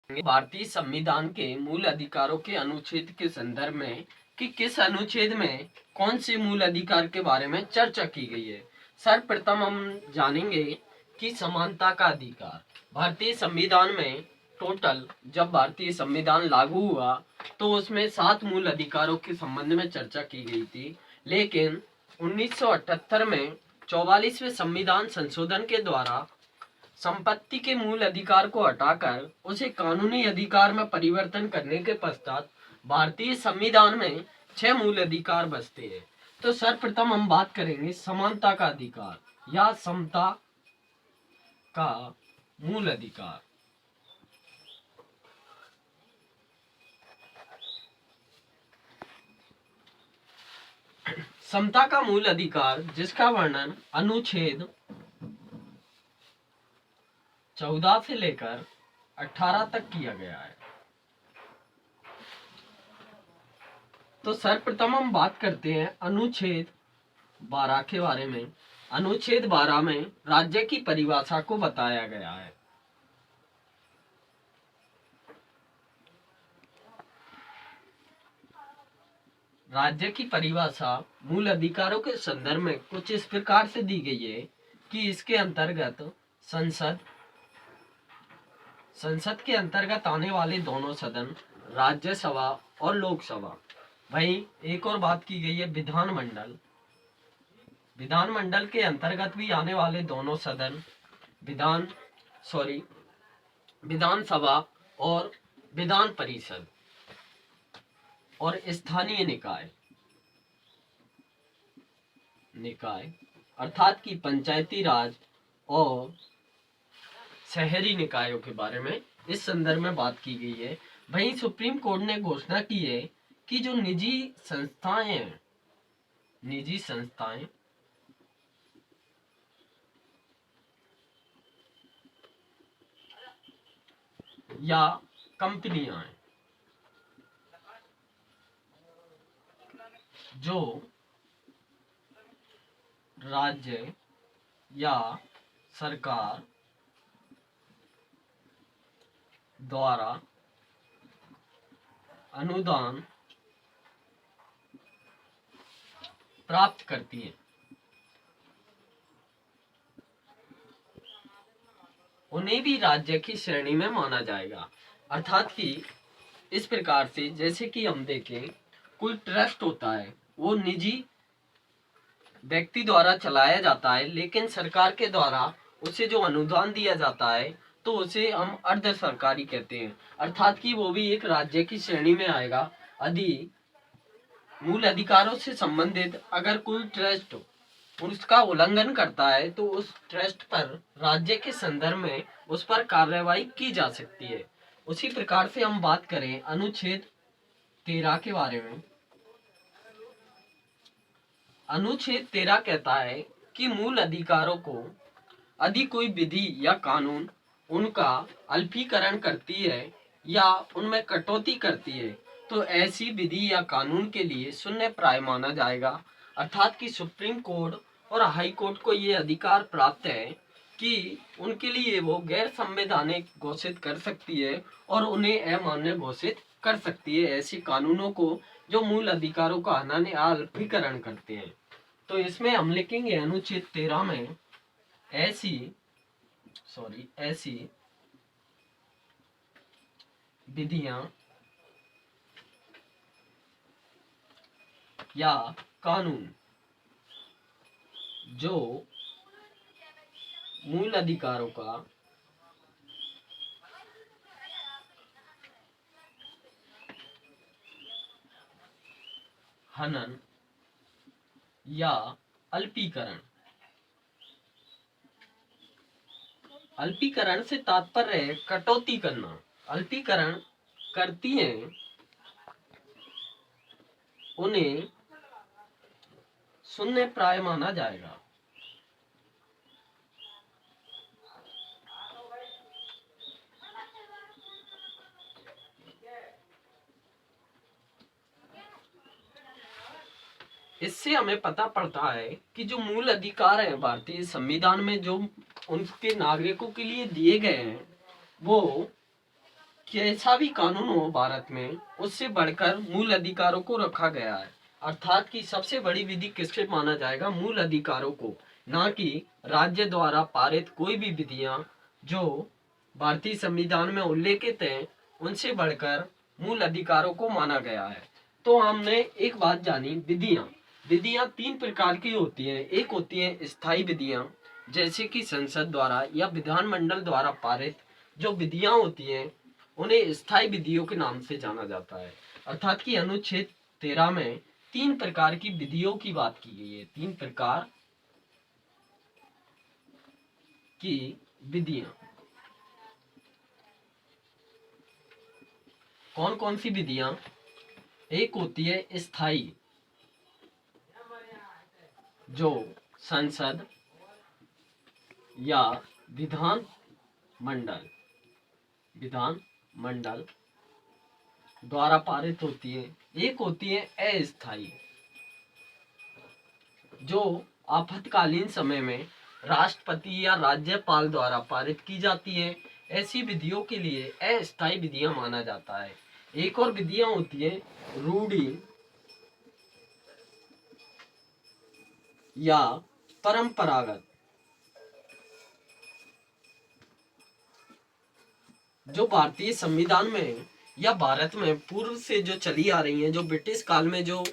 भारतीय संविधान के मूल अधिकारों के अनुच्छेद के संदर्भ में कि किस अनुच्छेद में कौन से मूल अधिकार के बारे में चर्चा की गई है। सर्वप्रथम हम जानेंगे कि समानता का अधिकार। भारतीय संविधान में टोटल जब भारतीय संविधान लागू हुआ तो उसमें 7 मूल अधिकारों के संबंध में चर्चा की गई थी, लेकिन 1978 में 44वें संविधान संशोधन के द्वारा संपत्ति के मूल अधिकार को हटाकर उसे कानूनी अधिकार में परिवर्तन करने के पश्चात भारतीय संविधान में 6 मूल अधिकार बचते हैं। तो सर्वप्रथम हम बात करेंगे समानता का अधिकार या समता का मूल अधिकार। समता का मूल अधिकार जिसका वर्णन अनुच्छेद 14 से लेकर 18 तक किया गया है। तो सर्वप्रथम हम बात करते हैं अनुच्छेद 12 के बारे में। अनुच्छेद 12 में राज्य की परिभाषा को बताया गया है। राज्य की परिभाषा मूल अधिकारों के संदर्भ में कुछ इस प्रकार से दी गई है कि इसके अंतर्गत संसद के अंतर्गत आने वाले दोनों सदन, राज्यसभा और लोकसभा। वहीं एक और बात की गई है विधानमंडल। विधानमंडल के अंतर्गत भी आने वाले दोनों सदन, विधानसभा और विधान परिषद और स्थानीय निकाय अर्थात कि पंचायती राज और शहरी निकायों के बारे में इस संदर्भ में बात की गई है। वहीं सुप्रीम कोर्ट ने घोषणा की है कि जो निजी संस्थाएं या कंपनियां हैं जो राज्य या सरकार द्वारा अनुदान प्राप्त करती है, उन्हें भी राज्य की श्रेणी में माना जाएगा। अर्थात कि इस प्रकार से जैसे कि हम देखें, कोई ट्रस्ट होता है वो निजी व्यक्ति द्वारा चलाया जाता है, लेकिन सरकार के द्वारा उसे जो अनुदान दिया जाता है तो उसे हम अर्ध सरकारी कहते हैं। अर्थात कि वो भी एक राज्य की श्रेणी में आएगा। यदि मूल अधिकारों से संबंधित अगर कोई ट्रस्ट उसका उल्लंघन करता है तो उस ट्रस्ट पर राज्य के संदर्भ में उस पर कार्रवाई की जा सकती है। उसी प्रकार से हम बात करें अनुच्छेद 13 के बारे में। अनुच्छेद 13 कहता है कि मूल अधिकारों को यदि कोई विधि या कानून उनका अल्पीकरण करती है या उनमें कटौती करती है तो ऐसी विधि या कानून के लिए शून्यप्राय माना जाएगा। अर्थात कि सुप्रीम कोर्ट और हाई कोर्ट को ये अधिकार प्राप्त है कि उनके लिए वो गैर संवैधानिक घोषित कर सकती है और उन्हें अमान्य घोषित कर सकती है ऐसे कानूनों को जो मूल अधिकारों का हनन या अल्पीकरण करते हैं। तो इसमें हम लिखेंगे अनुच्छेद 13 में ऐसी विधियां या कानून जो मूल अधिकारों का हनन या अल्पीकरण से तात्पर्य है कटौती करना। अल्पीकरण करती हैं उन्हें शून्यप्राय माना जाएगा। इससे हमें पता पड़ता है कि जो मूल अधिकार है भारतीय संविधान में जो उनके नागरिकों के लिए दिए गए हैं वो कैसा भी कानून हो भारत में, उससे बढ़कर मूल अधिकारों को रखा गया है। अर्थात कि सबसे बड़ी विधि किससे माना जाएगा? मूल अधिकारों को, ना कि राज्य द्वारा पारित कोई भी विधियां जो भारतीय संविधान में उल्लेखित हैं, उनसे बढ़कर मूल अधिकारों को माना गया है। तो हमने एक बात जानी, विधियां। विधियां तीन प्रकार की होती हैं। एक होती है स्थायी विधियां, जैसे कि संसद द्वारा या विधानमंडल द्वारा पारित जो विधियां होती हैं, उन्हें स्थायी विधियों के नाम से जाना जाता है। अर्थात कि अनुच्छेद 13 में तीन प्रकार की विधियों की बात की गई है। तीन प्रकार की विधियां कौन कौन सी विधियां? एक होती है स्थायी, जो संसद या विधान मंडल द्वारा पारित होती है। एक होती है अस्थायी, जो आपातकालीन समय में राष्ट्रपति या राज्यपाल द्वारा पारित की जाती है। ऐसी विधियों के लिए अस्थायी विधियां माना जाता है। एक और विधियां होती है रूढ़ि या परंपरागत, जो भारतीय संविधान में या भारत में पूर्व से जो चली आ रही हैं, जो ब्रिटिश काल में जो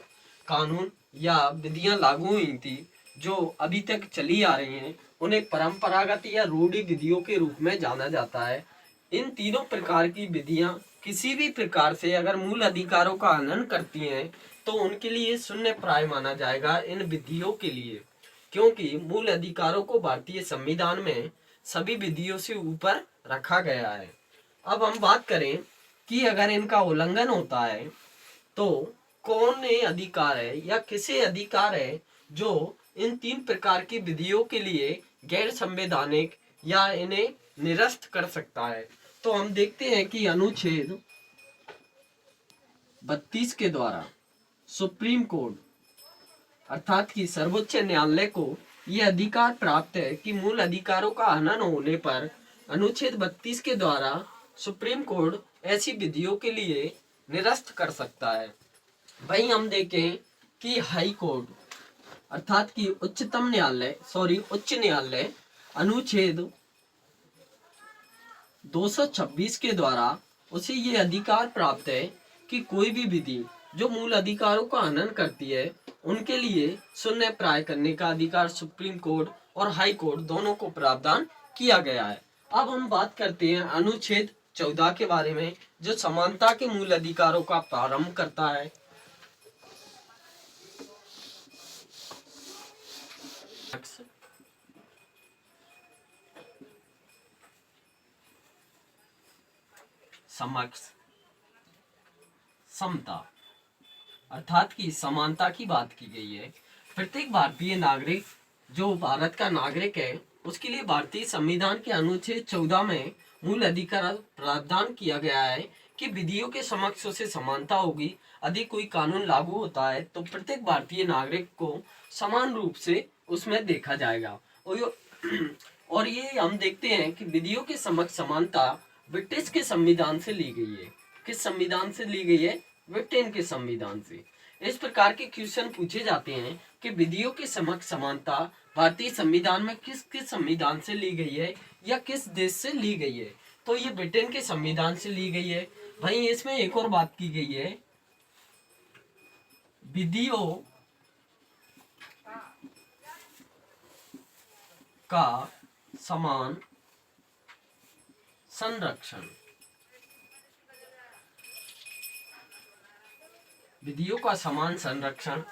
कानून या विधियां लागू हुई थी, जो अभी तक चली आ रही हैं, उन्हें परंपरागत या रूढ़ि विधियों के रूप में जाना जाता है। इन तीनों प्रकार की विधियां किसी भी प्रकार से अगर मूल अधिकारों का हनन करती हैं, तो उनके लिए शून्य प्राय माना जाएगा इन विधियों के लिए, क्योंकि मूल अधिकारों को भारतीय संविधान में सभी विधियों से ऊपर रखा गया है। अब हम बात करें कि अगर इनका उल्लंघन होता है तो कौन ये अधिकार है या किसे अधिकार है जो इन तीन प्रकार की विधियों के लिए गैर संवैधानिक या इन्हें निरस्त कर सकता है। तो हम देखते हैं कि अनुच्छेद 32 के द्वारा सुप्रीम कोर्ट अर्थात कि सर्वोच्च न्यायालय को यह अधिकार प्राप्त है कि मूल अधिकारों का हनन होने पर अनुच्छेद 32 के द्वारा सुप्रीम कोर्ट ऐसी विधियों के लिए निरस्त कर सकता है। वहीं हम देखें कि हाई कोर्ट अर्थात कि उच्च न्यायालय अनुच्छेद 226 के द्वारा उसे ये अधिकार प्राप्त है कि कोई भी विधि जो मूल अधिकारों का हनन करती है, उनके लिए शून्य प्राय करने का अधिकार सुप्रीम कोर्ट और हाई कोर्ट दोनों को प्रावधान किया गया है। अब हम बात करते हैं अनुच्छेद 14 के बारे में, जो समानता के मूल अधिकारों का प्रारंभ करता है। समक्ष समता अर्थात की समानता की बात की गई है। प्रत्येक भारतीय नागरिक जो भारत का नागरिक है, उसके लिए भारतीय संविधान के अनुच्छेद 14 में मूल अधिकार प्रावधान किया गया है कि विधियों के समक्ष उसे समानता होगी। यदि कोई कानून लागू होता है तो प्रत्येक भारतीय नागरिक को समान रूप से उसमें देखा जाएगा। और ये हम देखते हैं कि विधियों के समक्ष समानता ब्रिटिश के संविधान से ली गई है। किस संविधान से ली गई है? ब्रिटेन के संविधान से। इस प्रकार के क्वेश्चन पूछे जाते हैं कि विधियों के समक्ष समानता भारतीय संविधान में किस किस संविधान से ली गई है या किस देश से ली गई है? तो ये ब्रिटेन के संविधान से ली गई है। वहीं इसमें एक और बात की गई है, विधियों का समान संरक्षण। विधियों का समान संरक्षण,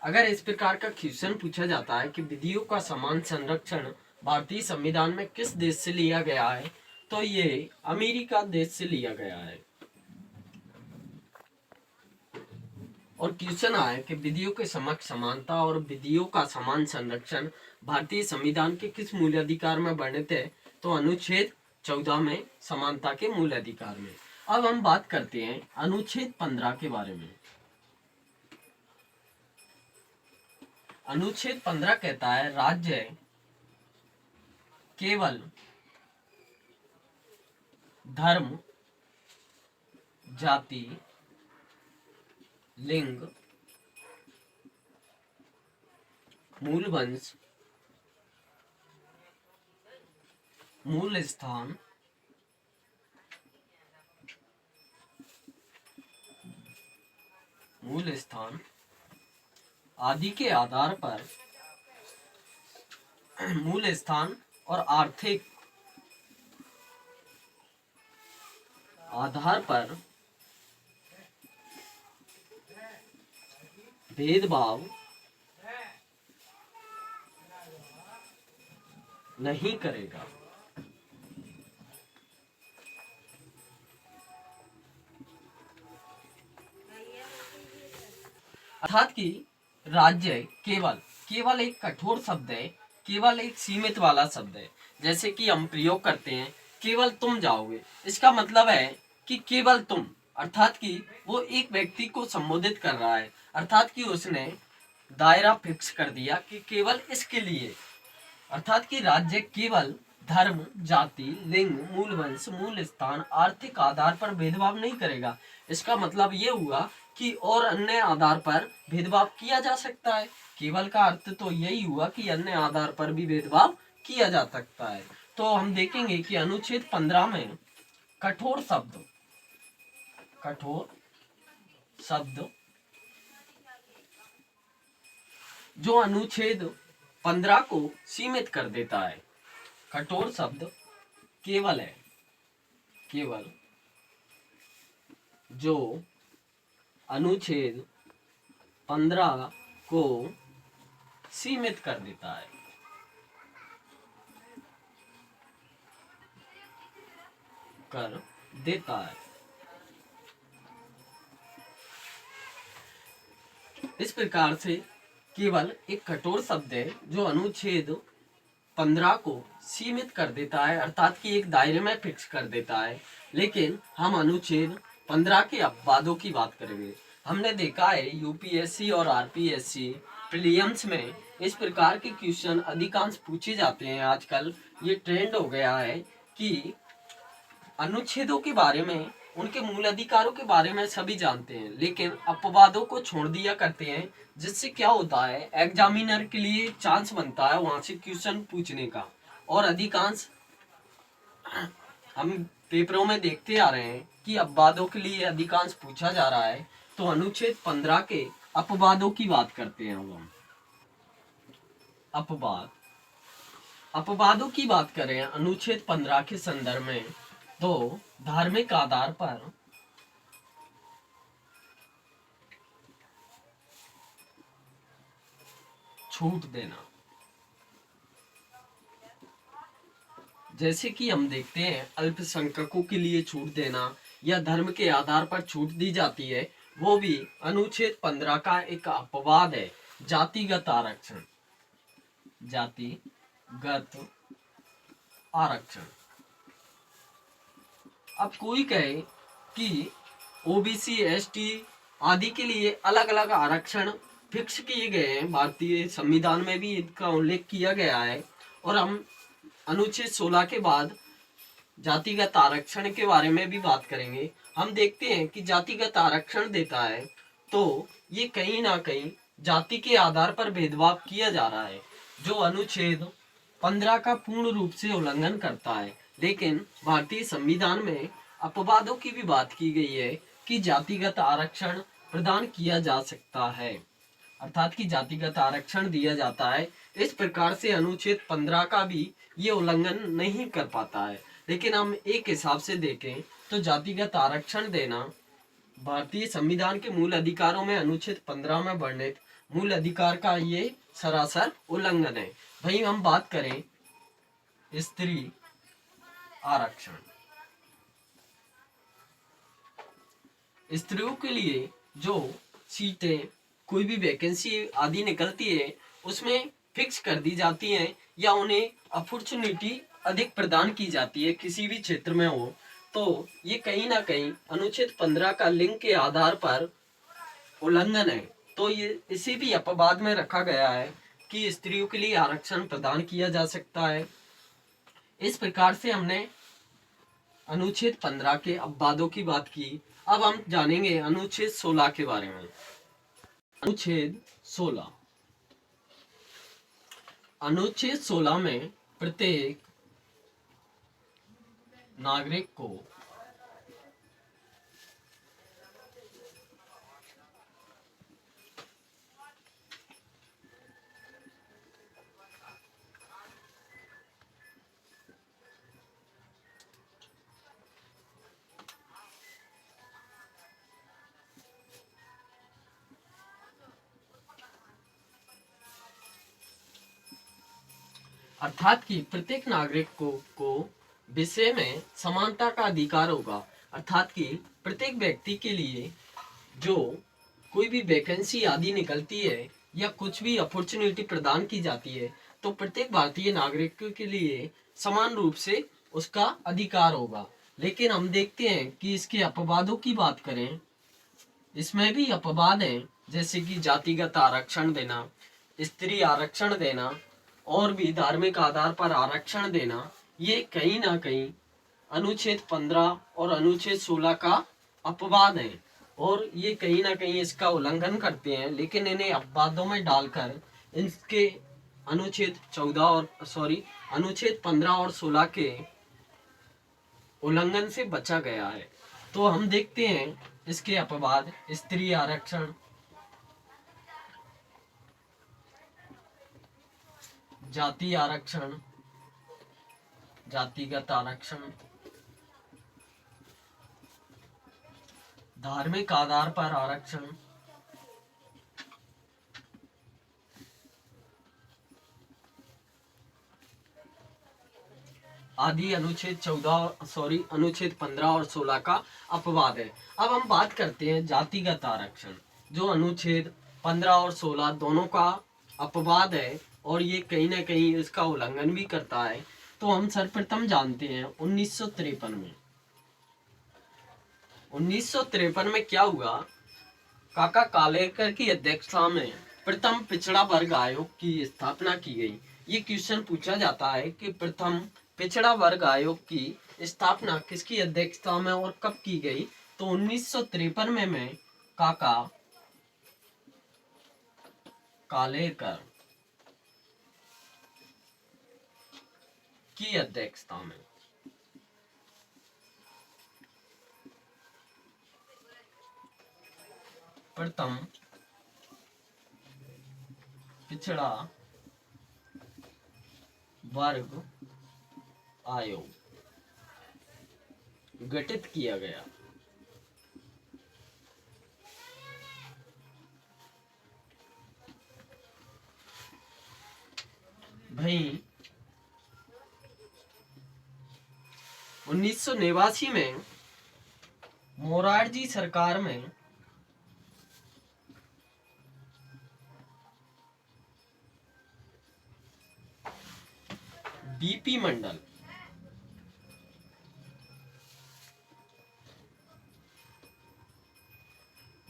अगर इस प्रकार का क्वेश्चन पूछा जाता है कि विधियों का समान संरक्षण भारतीय संविधान में किस देश से लिया गया है, तो ये अमेरिका देश से लिया गया है। और क्वेश्चन आया कि विधियों के समक्ष समानता और विधियों का समान संरक्षण भारतीय संविधान के किस मूल अधिकार में वर्णित है? तो अनुच्छेद 14 में समानता के मूल अधिकार में। अब हम बात करते हैं अनुच्छेद 15 के बारे में। अनुच्छेद 15 कहता है राज्य केवल धर्म, जाति, लिंग, मूल वंश, मूल स्थान, आदि के आधार पर मूल स्थान और आर्थिक आधार पर भेदभाव नहीं करेगा। अर्थात कि राज्य केवल एक कठोर शब्द है, केवल एक सीमित वाला शब्द है। जैसे कि हम प्रयोग करते हैं केवल तुम जाओगे, इसका मतलब है कि केवल तुम, अर्थात कि वो एक व्यक्ति को संबोधित कर रहा है, अर्थात कि उसने दायरा फिक्स कर दिया कि केवल इसके लिए। अर्थात कि राज्य केवल धर्म, जाति, लिंग, मूल वंश, मूल स्थान, आर्थिक आधार पर भेदभाव नहीं करेगा। इसका मतलब ये हुआ कि और अन्य आधार पर भेदभाव किया जा सकता है। केवल का अर्थ तो यही हुआ कि अन्य आधार पर भी भेदभाव किया जा सकता है। तो हम देखेंगे कि अनुच्छेद 15 में कठोर शब्द जो अनुच्छेद 15 को सीमित कर देता है। कठोर शब्द केवल है, केवल जो अनुच्छेद 15 को सीमित कर देता है। इस प्रकार से केवल एक कठोर शब्द है जो अनुच्छेद 15 को सीमित कर देता है, अर्थात कि एक दायरे में फिक्स कर देता है। लेकिन हम अनुच्छेद 15 के अपवादों की बात करेंगे। हमने देखा है यूपीएससी और आरपीएससी प्रीलिम्स में इस प्रकार के क्वेश्चन अधिकांश पूछे जाते हैं। आजकल ये ट्रेंड हो गया है कि अनुच्छेदों के बारे में, उनके मूल अधिकारों के बारे में सभी जानते हैं, लेकिन अपवादों को छोड़ दिया करते हैं। जिससे क्या होता है, एग्जामिनर के लिए चांस बनता है वहां से क्वेश्चन पूछने का। और अधिकांश हम पेपरों में देखते आ रहे हैं कि अपवादों के लिए अधिकांश पूछा जा रहा है। तो अनुच्छेद 15 के अपवादों की बात करते हैं। हम अपवादों की बात करें अनुच्छेद 15 के संदर्भ में, तो धार्मिक आधार पर छूट देना, जैसे कि हम देखते हैं अल्पसंख्यकों के लिए छूट देना या धर्म के आधार पर छूट दी जाती है, वो भी अनुच्छेद 15 का एक अपवाद है। जातिगत आरक्षण। अब कोई कहे कि ओबीसी, एसटी आदि के लिए अलग अलग आरक्षण फिक्स किए गए हैं, भारतीय संविधान में भी इनका उल्लेख किया गया है। और हम अनुच्छेद 16 के बाद जातिगत आरक्षण के बारे में भी बात करेंगे। हम देखते हैं कि जातिगत आरक्षण देता है तो ये कहीं ना कहीं जाति के आधार पर भेदभाव किया जा रहा है, जो अनुच्छेद 15 का पूर्ण रूप से उल्लंघन करता है। लेकिन भारतीय संविधान में अपवादों की भी बात की गई है कि जातिगत आरक्षण प्रदान किया जा सकता है, अर्थात कि जातिगत आरक्षण दिया जाता है। इस प्रकार से अनुच्छेद 15 का भी ये उल्लंघन नहीं कर पाता है। लेकिन हम एक हिसाब से देखें तो जातिगत आरक्षण देना भारतीय संविधान के मूल अधिकारों में अनुच्छेद 15 में वर्णित मूल अधिकार का ये सरासर उल्लंघन है। वहीं हम बात करें स्त्री आरक्षण, स्त्रियों के लिए जो सीटें, कोई भी वैकेंसी आदि निकलती है उसमें फिक्स कर दी जाती हैं या उन्हें अपॉर्चुनिटी अधिक प्रदान की जाती है किसी भी क्षेत्र में हो, तो ये कहीं ना कहीं अनुच्छेद 15 का लिंग के आधार पर उल्लंघन है। तो ये इसे भी अपवाद में रखा गया है कि स्त्रियों के लिए आरक्षण प्रदान किया जा सकता है। इस प्रकार से हमने अनुच्छेद 15 के अपवादों की बात की। अब हम जानेंगे अनुच्छेद 16 के बारे में। अनुच्छेद 16, अनुच्छेद 16 में प्रत्येक नागरिक को अर्थात कि प्रत्येक नागरिक को विषय में समानता का अधिकार होगा। अर्थात कि प्रत्येक व्यक्ति के लिए जो कोई भी वैकेंसी आदि निकलती है या कुछ भी अपॉर्चुनिटी प्रदान की जाती है तो प्रत्येक भारतीय नागरिक के लिए समान रूप से उसका अधिकार होगा। लेकिन हम देखते हैं कि इसके अपवादों की बात करें, इसमें भी अपवाद हैं, जैसे कि जातिगत आरक्षण देना, स्त्री आरक्षण देना और भी धार्मिक आधार पर आरक्षण देना। ये कहीं ना कहीं अनुच्छेद 15 और अनुच्छेद 16 का अपवाद है और ये कहीं ना कहीं इसका उल्लंघन करते हैं। लेकिन इन्हें अपवादों में डालकर इनके अनुच्छेद 15 और 16 के उल्लंघन से बचा गया है। तो हम देखते हैं इसके अपवाद, स्त्री आरक्षण, जाति आरक्षण, जातिगत आरक्षण, धार्मिक आधार पर आरक्षण, आदि अनुच्छेद 15 और 16 का अपवाद है। अब हम बात करते हैं जातिगत आरक्षण, जो अनुच्छेद 15 और 16 दोनों का अपवाद है और ये कहीं ना कहीं इसका उल्लंघन भी करता है। तो हम सर्वप्रथम जानते हैं 1953 में क्या हुआ। काका कालेलकर की अध्यक्षता में प्रथम पिछड़ा वर्ग आयोग की स्थापना की गई। ये क्वेश्चन पूछा जाता है कि प्रथम पिछड़ा वर्ग आयोग की स्थापना किसकी अध्यक्षता में और कब की गई। तो 1953 में काका कालेलकर की अध्यक्षता में। प्रथम पिछड़ा वर्ग आयोग गठित किया गया। भाई 1989 में मोरारजी सरकार में बीपी मंडल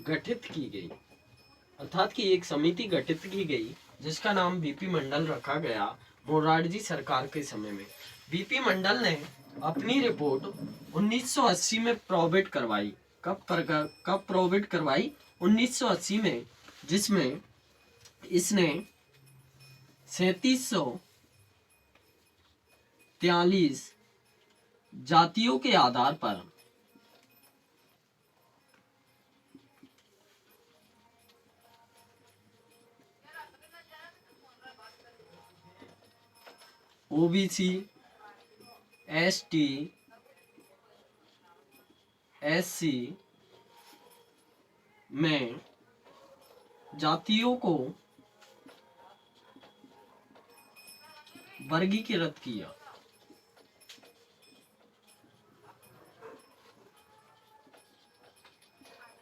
गठित की गई। अर्थात कि एक समिति गठित की गई जिसका नाम बीपी मंडल रखा गया मोरारजी सरकार के समय में। बीपी मंडल ने अपनी रिपोर्ट 1980 में प्रोवाइड करवाई। कब प्रोवाइड करवाई? 1980 में, जिसमें इसने 3743 जातियों के आधार पर ओबीसी, एसटी, एससी में जातियों को वर्गीकृत किया।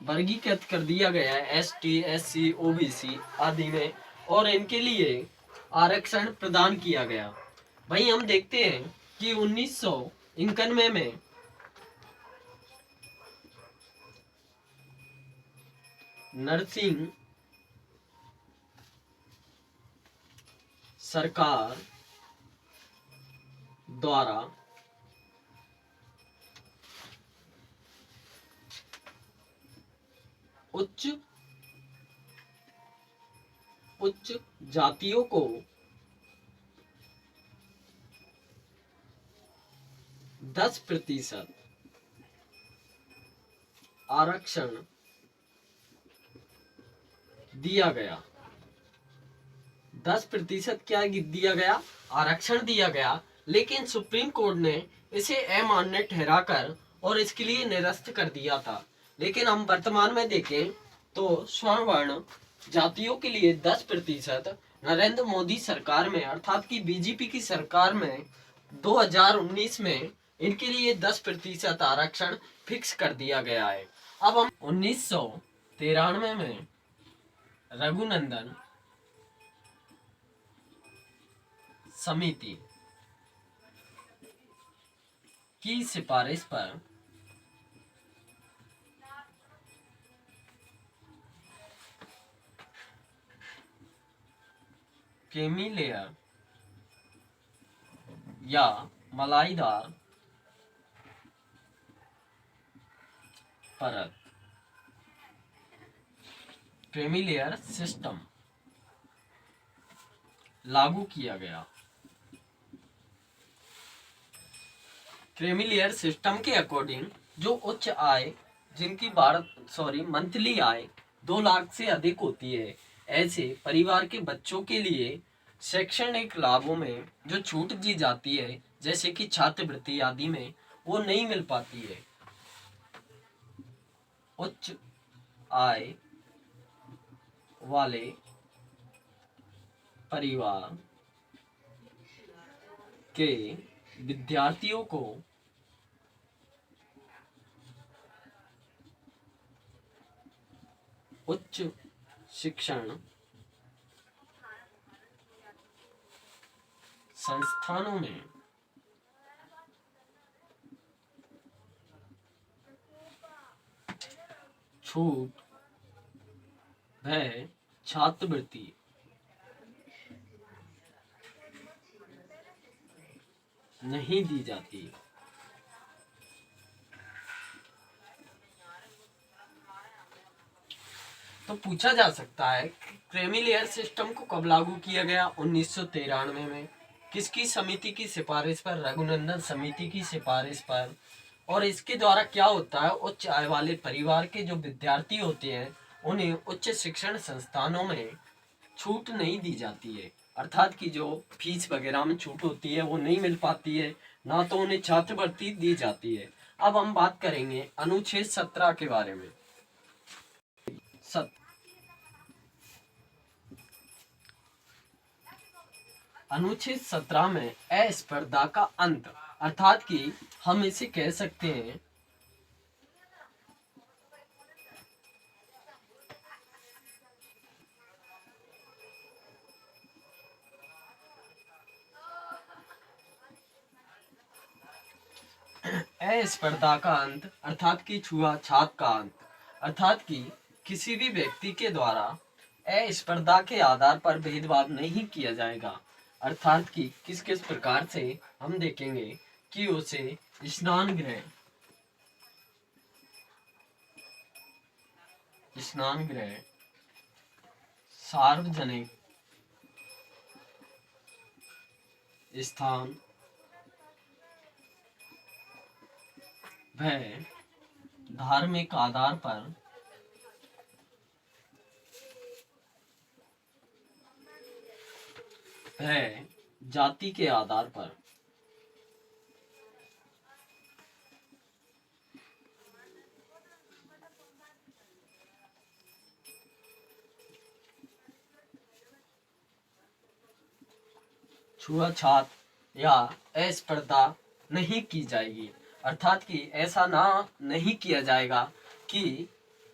वर्गीकृत कर दिया गया है एसटी, एससी, ओबीसी आदि में और इनके लिए आरक्षण प्रदान किया गया। वहीं हम देखते हैं कि 1991 में नरसिंह सरकार द्वारा उच्च उच्च जातियों को 10% आरक्षण दिया गया। 10% क्या दिया गया? आरक्षण दिया गया। लेकिन सुप्रीम कोर्ट ने इसे अमान्य ठहराकर और इसके लिए निरस्त कर दिया था। लेकिन हम वर्तमान में देखें तो स्वर्ण जातियों के लिए 10% नरेंद्र मोदी सरकार में अर्थात कि बीजेपी की सरकार में 2019 में इनके लिए 10% आरक्षण फिक्स कर दिया गया है। अब हम 1993 में रघुनंदन समिति की सिफारिश पर क्रीमी लेयर या मलाईदार परत क्रीमी लेयर सिस्टम लागू किया गया। क्रीमी लेयर सिस्टम के अकॉर्डिंग जो उच्च आय जिनकी मंथली आय 2 लाख से अधिक होती है, ऐसे परिवार के बच्चों के लिए शैक्षणिक लाभों में जो छूट दी जाती है, जैसे कि छात्रवृत्ति आदि में, वो नहीं मिल पाती है। उच्च आय वाले परिवार के विद्यार्थियों को उच्च शिक्षण संस्थानों में छूट व छात्रवृत्ति नहीं दी जाती। तो पूछा जा सकता है कि क्रीमी लेयर सिस्टम को कब लागू किया गया? 1993 में। किसकी समिति की सिफारिश पर? रघुनंदन समिति की सिफारिश पर। और इसके द्वारा क्या होता है, उच्च आय वाले परिवार के जो विद्यार्थी होते हैं उन्हें उच्च शिक्षण संस्थानों में छूट नहीं दी जाती है, अर्थात कि जो फीस वगैरह में छूट होती है वो नहीं मिल पाती है, ना तो उन्हें छात्रवृत्ति दी जाती है। अब हम बात करेंगे अनुच्छेद 17 के बारे में। अनुच्छेद 17 में अस्पर्धा का अंत, अर्थात कि हम इसे कह सकते हैं अस्पर्धा का अंत, अर्थात कि छुआछूत का अंत, अर्थात कि किसी भी व्यक्ति के द्वारा अस्पर्धा के आधार पर भेदभाव नहीं किया जाएगा। अर्थात कि किस किस प्रकार से हम देखेंगे कि उसे स्नान गृह सार्वजनिक स्थान व धार्मिक आधार पर व जाति के आधार पर छुआछूत या अस्पर्धा नहीं की जाएगी। अर्थात कि ऐसा नहीं किया जाएगा कि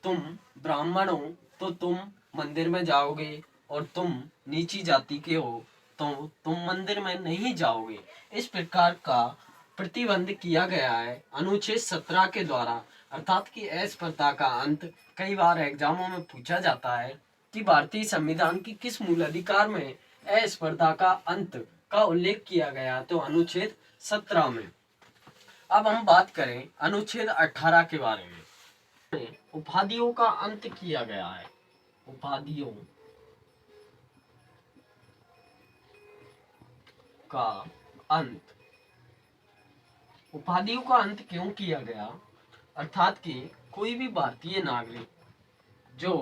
तुम ब्राह्मण हो तो तुम मंदिर में जाओगे और तुम नीची जाति के हो तो तुम मंदिर में नहीं जाओगे। इस प्रकार का प्रतिबंध किया गया है अनुच्छेद 17 के द्वारा। अर्थात कि अस्पर्धा का अंत कई बार एग्जामों में पूछा जाता है कि भारतीय संविधान की किस मूल अधिकार में अस्पर्धा का अंत का उल्लेख किया गया, तो अनुच्छेद 17 में। अब हम बात करें अनुच्छेद 18 के बारे में। में उपाधियों का अंत किया गया है। उपाधियों का अंत, उपाधियों का अंत क्यों किया गया, अर्थात कि कोई भी भारतीय नागरिक जो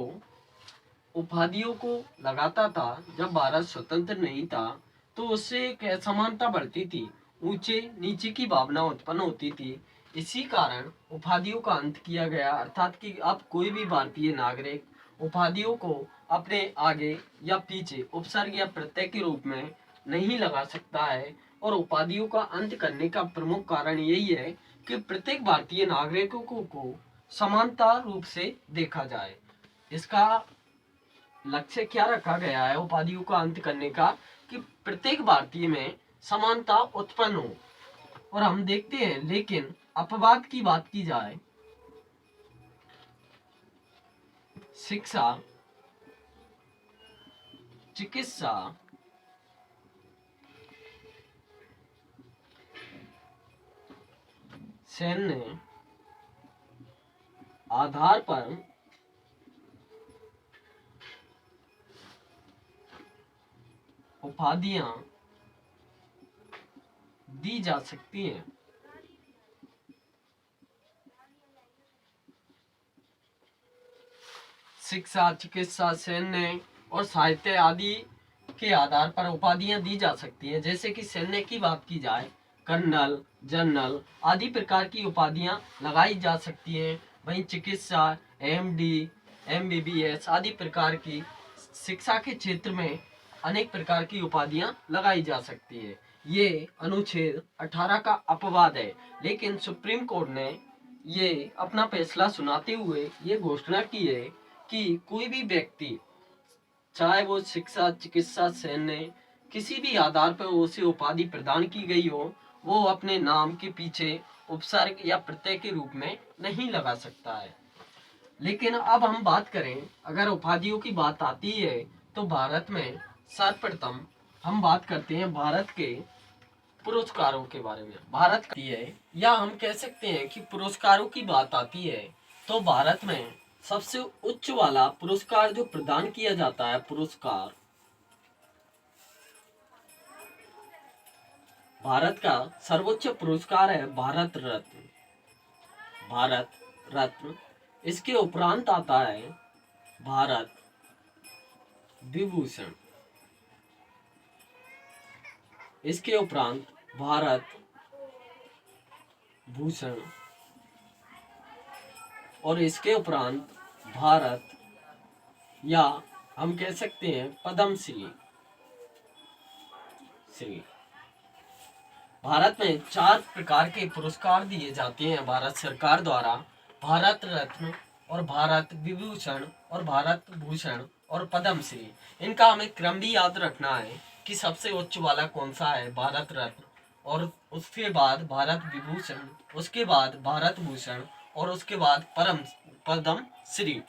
उपाधियों को लगाता था जब भारत स्वतंत्र नहीं था, तो उससे एक असमानता बढ़ती थी, ऊंचे नीचे की भावना उत्पन्न होती थी। इसी कारण उपाधियों का अंत किया गया, अर्थात कि अब कोई भी भारतीय नागरिक उपाधियों को अपने आगे या पीछे उपसर्ग या प्रत्यय के रूप में नहीं लगा सकता है। और उपाधियों का अंत करने का प्रमुख कारण यही है कि प्रत्येक भारतीय नागरिकों को समानता रूप से देखा जाए। इसका लक्ष्य क्या रखा गया है उपाधियों का अंत करने का, कि प्रत्येक भारतीय में समानता उत्पन्न हो। और हम देखते हैं, लेकिन अपवाद की बात की जाए, शिक्षा, चिकित्सा, सैन्य आधार पर उपाधियां दी जा सकती हैं। शिक्षा, चिकित्सा, सैन्य और साहित्य आदि के आधार पर उपाधियां दी जा सकती हैं। जैसे कि सैन्य की बात की जाए, कर्नल, जनरल आदि प्रकार की उपाधियां लगाई जा सकती हैं। वहीं चिकित्सा, एमडी, एमबीबीएस आदि प्रकार की, शिक्षा के क्षेत्र में अनेक प्रकार की उपाधियां लगाई जा सकती है। ये अनुच्छेद 18 का अपवाद है, लेकिन सुप्रीम कोर्ट ने ये अपना फैसला सुनाते हुए ये घोषणा की है कि कोई भी व्यक्ति, चाहे वो शिक्षा, चिकित्सा, सैन्य, किसी भी आधार पर उसे उपाधि प्रदान की गई हो, वो अपने नाम के पीछे उपसर्ग या प्रत्यय के रूप में नहीं लगा सकता है। लेकिन अब हम बात करें, अगर उपाधियों की बात आती है तो भारत में सर्वप्रथम हम बात करते हैं भारत के पुरस्कारों के बारे में। भारत की है, या हम कह सकते हैं कि पुरस्कारों की बात आती है तो भारत में सबसे उच्च वाला पुरस्कार जो प्रदान किया जाता है, पुरस्कार, भारत का सर्वोच्च पुरस्कार है भारत रत्न। भारत रत्न, इसके उपरांत आता है भारत विभूषण, इसके उपरांत भारत भूषण, और इसके उपरांत भारत, या हम कह सकते हैं पद्मश्री। भारत में 4 प्रकार के पुरस्कार दिए जाते हैं भारत सरकार द्वारा, भारत रत्न और भारत विभूषण और भारत भूषण और पद्मश्री। इनका हमें क्रम भी याद रखना है कि सबसे उच्च वाला कौन सा है, भारत रत्न, और उसके बाद भारत विभूषण, उसके बाद भारत भूषण और उसके बाद पद्मश्री।